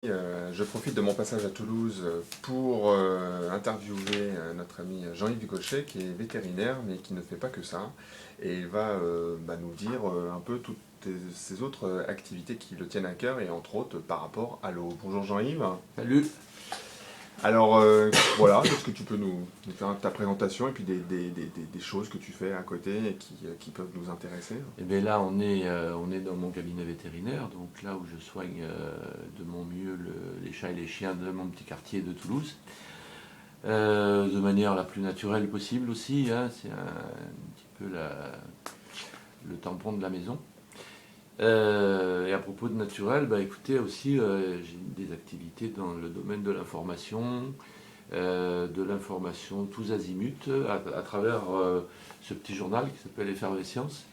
Je profite de mon passage à Toulouse pour interviewer notre ami Jean-Yves Ducochet, qui est vétérinaire, mais qui ne fait pas que ça. Et il va nous dire un peu toutes ces autres activités qui le tiennent à cœur, et entre autres par rapport à l'eau. Bonjour Jean-Yves. Salut. Alors voilà, est-ce que tu peux nous faire ta présentation et puis des choses que tu fais à côté et qui peuvent nous intéresser? Et bien là, on est dans mon cabinet vétérinaire, donc là où je soigne de mon mieux les chats et les chiens de mon petit quartier de Toulouse, de manière la plus naturelle possible aussi, hein, c'est un petit peu le tampon de la maison. Et à propos de naturel, bah écoutez aussi, j'ai des activités dans le domaine de l'information tous azimuts, à travers ce petit journal qui s'appelle Effervescience.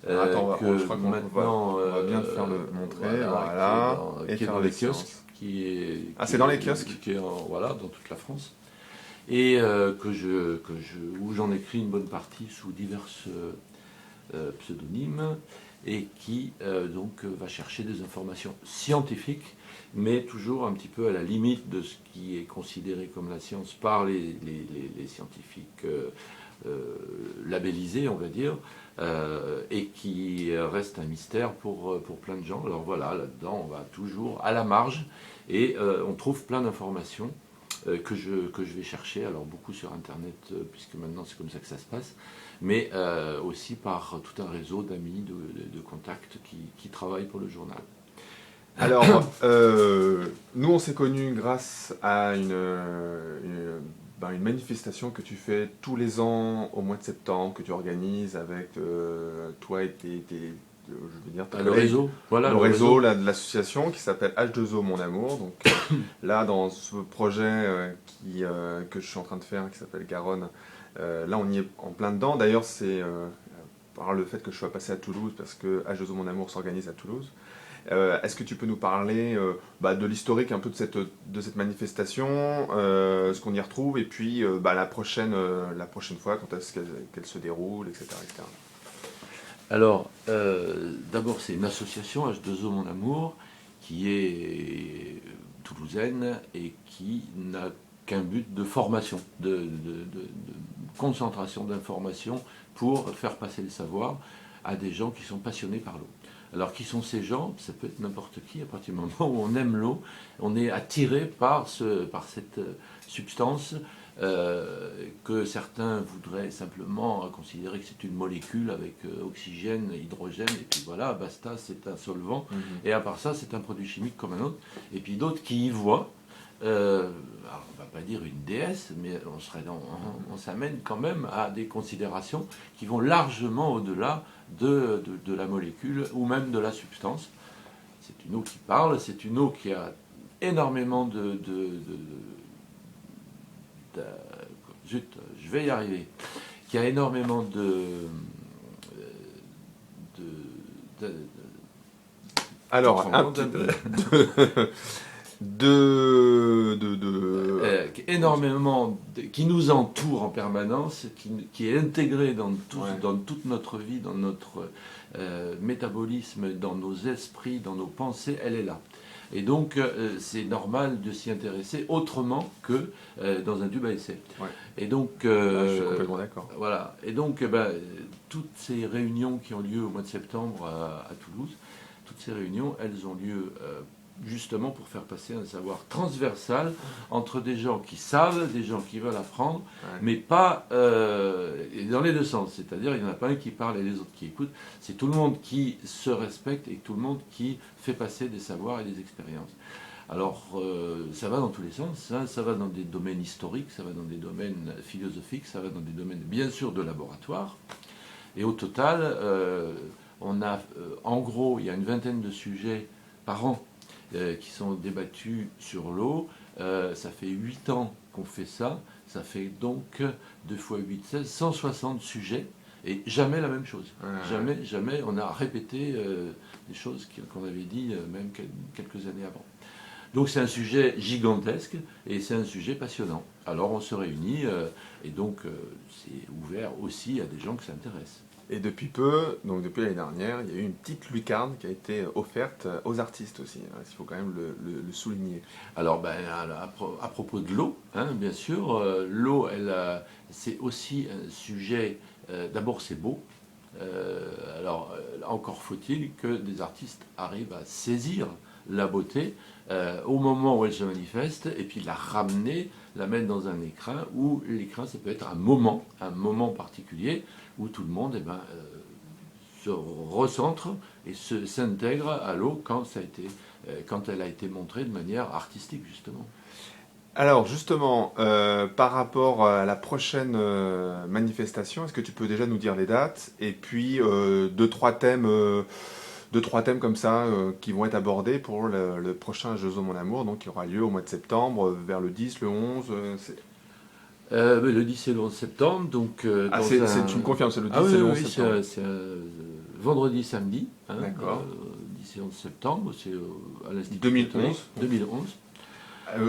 Attends, Que je crois qu'on maintenant, va bien te faire le montrer. voilà, Voilà, qui est dans les kiosques, effervescence. qui C'est dans les est, kiosques? qui est voilà, dans toute la France, et où j'en écris une bonne partie sous divers pseudonymes, et qui va chercher des informations scientifiques, mais toujours un petit peu à la limite de ce qui est considéré comme la science par les scientifiques labellisés, on va dire, et qui reste un mystère pour plein de gens. Alors voilà, là-dedans, on va toujours à la marge, et on trouve plein d'informations que je vais chercher, alors beaucoup sur Internet, puisque maintenant c'est comme ça que ça se passe, mais aussi par tout un réseau d'amis, de contacts qui travaillent pour le journal. Alors, nous, on s'est connus grâce à une manifestation que tu fais tous les ans au mois de septembre, que tu organises avec toi et je veux dire, tes Le collègues. réseau, voilà, Le le réseau réseau. là, de l'association qui s'appelle H2O Mon Amour. Donc là, dans ce projet que je suis en train de faire, qui s'appelle Garonne, là, on y est en plein dedans. D'ailleurs, c'est par le fait que je sois passé à Toulouse, parce que H2O Mon Amour s'organise à Toulouse. Est-ce que tu peux nous parler de l'historique un peu de cette manifestation, ce qu'on y retrouve, et puis la prochaine fois, quand est-ce qu'elle se déroule, etc., etc. Alors, d'abord, c'est une association, H2O Mon Amour, qui est toulousaine et qui n'a qu'un but de formation, de concentration d'informations pour faire passer le savoir à des gens qui sont passionnés par l'eau. Alors, qui sont ces gens? Ça peut être n'importe qui. À partir du moment où on aime l'eau, on est attiré par cette substance que certains voudraient simplement considérer que c'est une molécule avec oxygène, hydrogène, et puis voilà, basta, c'est un solvant. Et à part ça, c'est un produit chimique comme un autre. Et puis d'autres qui y voient, alors on ne va pas dire une déesse, mais on s'amène quand même à des considérations qui vont largement au-delà de la molécule ou même de la substance. C'est une eau qui parle, c'est une eau qui a énormément zut, je vais y arriver, qui a énormément de Alors, un petit énormément qui nous entoure en permanence, qui est intégré Ouais. dans toute notre vie, dans notre métabolisme, dans nos esprits, dans nos pensées, elle est là. Et donc, c'est normal de s'y intéresser autrement que dans un tube à essai. Ouais. Et donc, Je suis complètement d'accord. voilà. Et donc, toutes ces réunions qui ont lieu au mois de septembre à Toulouse, toutes ces réunions, elles ont lieu justement pour faire passer un savoir transversal entre des gens qui savent, des gens qui veulent apprendre, Ouais. mais pas et dans les deux sens. C'est-à-dire, il n'y en a pas un qui parle et les autres qui écoutent. C'est tout le monde qui se respecte et tout le monde qui fait passer des savoirs et des expériences. Alors, ça va dans tous les sens, hein. Ça va dans des domaines historiques, ça va dans des domaines philosophiques, ça va dans des domaines, bien sûr, de laboratoire. Et au total, on a, en gros, il y a une vingtaine de sujets par an qui sont débattus sur l'eau. Ça fait 8 ans qu'on fait ça. Ça fait donc 2 fois 8, 16, 160 sujets. Et jamais la même chose. Jamais on a répété des choses qu'on avait dit même quelques années avant. Donc c'est un sujet gigantesque et c'est un sujet passionnant. Alors on se réunit et donc c'est ouvert aussi à des gens qui s'intéressent. Et depuis peu, donc depuis l'année dernière, il y a eu une petite lucarne qui a été offerte aux artistes aussi. Il faut quand même le souligner. Alors, à propos de l'eau, hein, bien sûr, l'eau, c'est aussi un sujet. D'abord, c'est beau. Encore faut-il que des artistes arrivent à saisir la beauté au moment où elle se manifeste, et puis la ramener, la mettre dans un écrin, où l'écrin, ça peut être un moment particulier, où tout le monde se recentre et s'intègre à l'eau quand elle a été montrée de manière artistique, justement. Alors justement, par rapport à la prochaine manifestation, est-ce que tu peux déjà nous dire les dates et puis deux, trois thèmes comme ça qui vont être abordés pour le prochain Jeux Mon Amour, donc qui aura lieu au mois de septembre, vers le 10, le 11. Le 10 et le 11 septembre, donc tu me confirmes, c'est le 10 Ah oui, et le oui, 11 oui, septembre. c'est vendredi, samedi, hein, D'accord. 10 et 11 septembre, c'est à l'Institut 2011. catholique. 2011.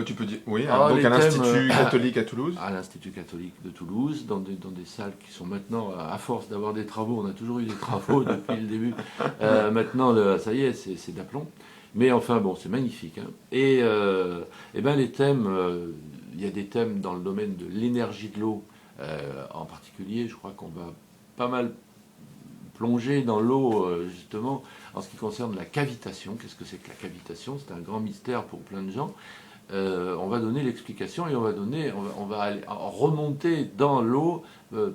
Tu peux dire, oui, Les donc à thèmes, l'Institut catholique à Toulouse. à l'Institut catholique de Toulouse, dans des salles qui sont maintenant, à force d'avoir des travaux, on a toujours eu des travaux depuis le début. Maintenant, ça y est, c'est d'aplomb. Mais enfin, bon, c'est magnifique, hein. Et ben les thèmes, il y a des thèmes dans le domaine de l'énergie de l'eau, en particulier. Je crois qu'on va pas mal plonger dans l'eau, justement, en ce qui concerne la cavitation. Qu'est-ce que c'est que la cavitation? C'est un grand mystère pour plein de gens. On va donner l'explication et on va aller remonter dans l'eau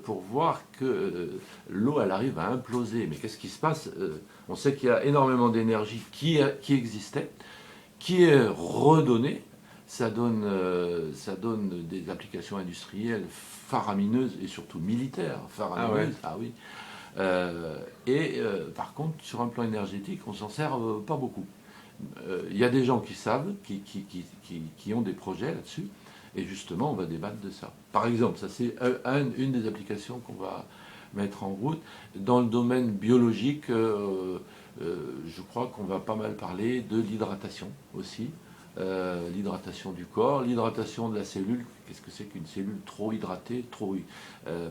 pour voir que l'eau, elle arrive à imploser. Mais qu'est-ce qui se passe? On sait qu'il y a énormément d'énergie qui existait, qui est redonnée. Ça donne des applications industrielles faramineuses et surtout militaires faramineuses. Ah oui. Par contre, sur un plan énergétique, on s'en sert pas beaucoup. Il y a des gens qui savent, qui ont des projets là-dessus, et justement, on va débattre de ça. Par exemple, ça c'est une des applications qu'on va mettre en route. Dans le domaine biologique, je crois qu'on va pas mal parler de l'hydratation aussi. L'hydratation du corps, l'hydratation de la cellule. Qu'est-ce que c'est qu'une cellule trop hydratée,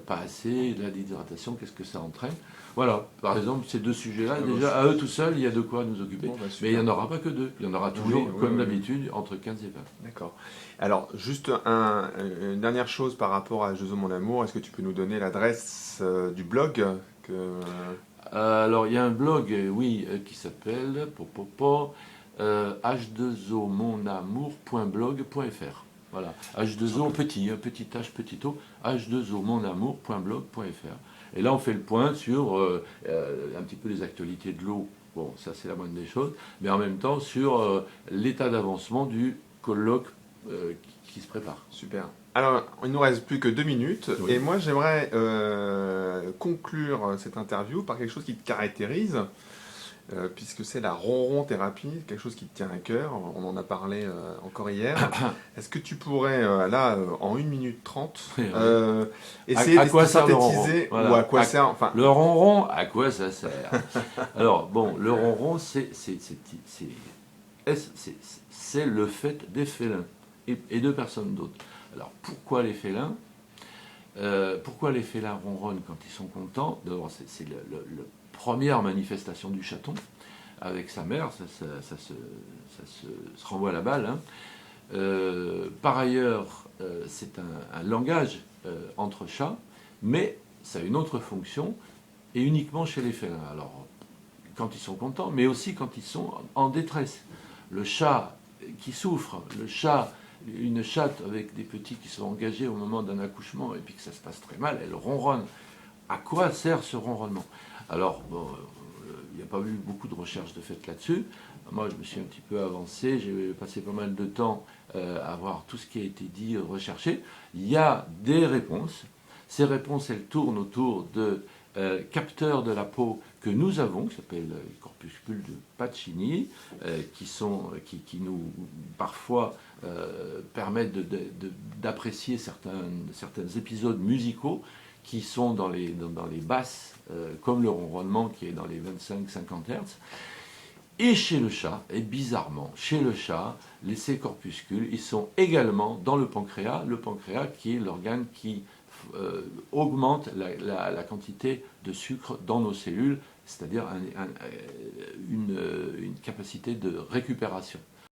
pas assez? La déshydratation, qu'est-ce que ça entraîne? Voilà, par exemple, ces deux sujets-là, déjà, à eux tout seuls, il y a de quoi nous occuper. Mais il n'y en aura pas que deux. Il y en aura toujours, comme d'habitude, entre 15 et 20. D'accord. Alors, juste une dernière chose par rapport à Jeux Mon Amour. Est-ce que tu peux nous donner l'adresse du blog Alors, il y a un blog, oui, qui s'appelle h2omonamour.blog.fr. Voilà, H2O petit H petit O, h2omonamour.blog.fr. Et là, on fait le point sur un petit peu les actualités de l'eau. Bon, ça, c'est la moindre des choses. Mais en même temps, sur l'état d'avancement du colloque qui se prépare. Super. Alors, il nous reste plus que 2 minutes. Oui. Et moi, j'aimerais conclure cette interview par quelque chose qui te caractérise, puisque c'est la ronron thérapie, quelque chose qui te tient à cœur. On en a parlé encore hier. Est-ce que tu pourrais, en 1 minute 30, essayer de synthétiser voilà. ou à quoi sert enfin... Le ronron, à quoi ça sert? Alors, bon, le ronron, c'est le fait des félins et de personnes d'autres. Alors, pourquoi les félins ronronnent quand ils sont contents? D'abord, c'est la première manifestation du chaton avec sa mère, ça se renvoie la balle, hein. Par ailleurs, c'est un langage entre chats, mais ça a une autre fonction, et uniquement chez les félins. Alors, quand ils sont contents, mais aussi quand ils sont en détresse. Le chat qui souffre, une chatte avec des petits qui sont engagés au moment d'un accouchement et puis que ça se passe très mal, elle ronronne. À quoi sert ce ronronnement? Alors, bon, il n'y a pas eu beaucoup de recherches de fait là-dessus. Moi, je me suis un petit peu avancé, j'ai passé pas mal de temps à voir tout ce qui a été dit, recherché. Il y a des réponses. Ces réponses, elles tournent autour de capteurs de la peau que nous avons, qui s'appellent les corpuscules de Pacini, qui nous, parfois, permettent d'apprécier certains épisodes musicaux qui sont dans les basses, comme le ronronnement qui est dans les 25-50 Hz. Et chez le chat, et bizarrement, chez le chat, ces corpuscules, ils sont également dans le pancréas qui est l'organe qui augmente la quantité de sucre dans nos cellules, c'est-à-dire une capacité de récupération.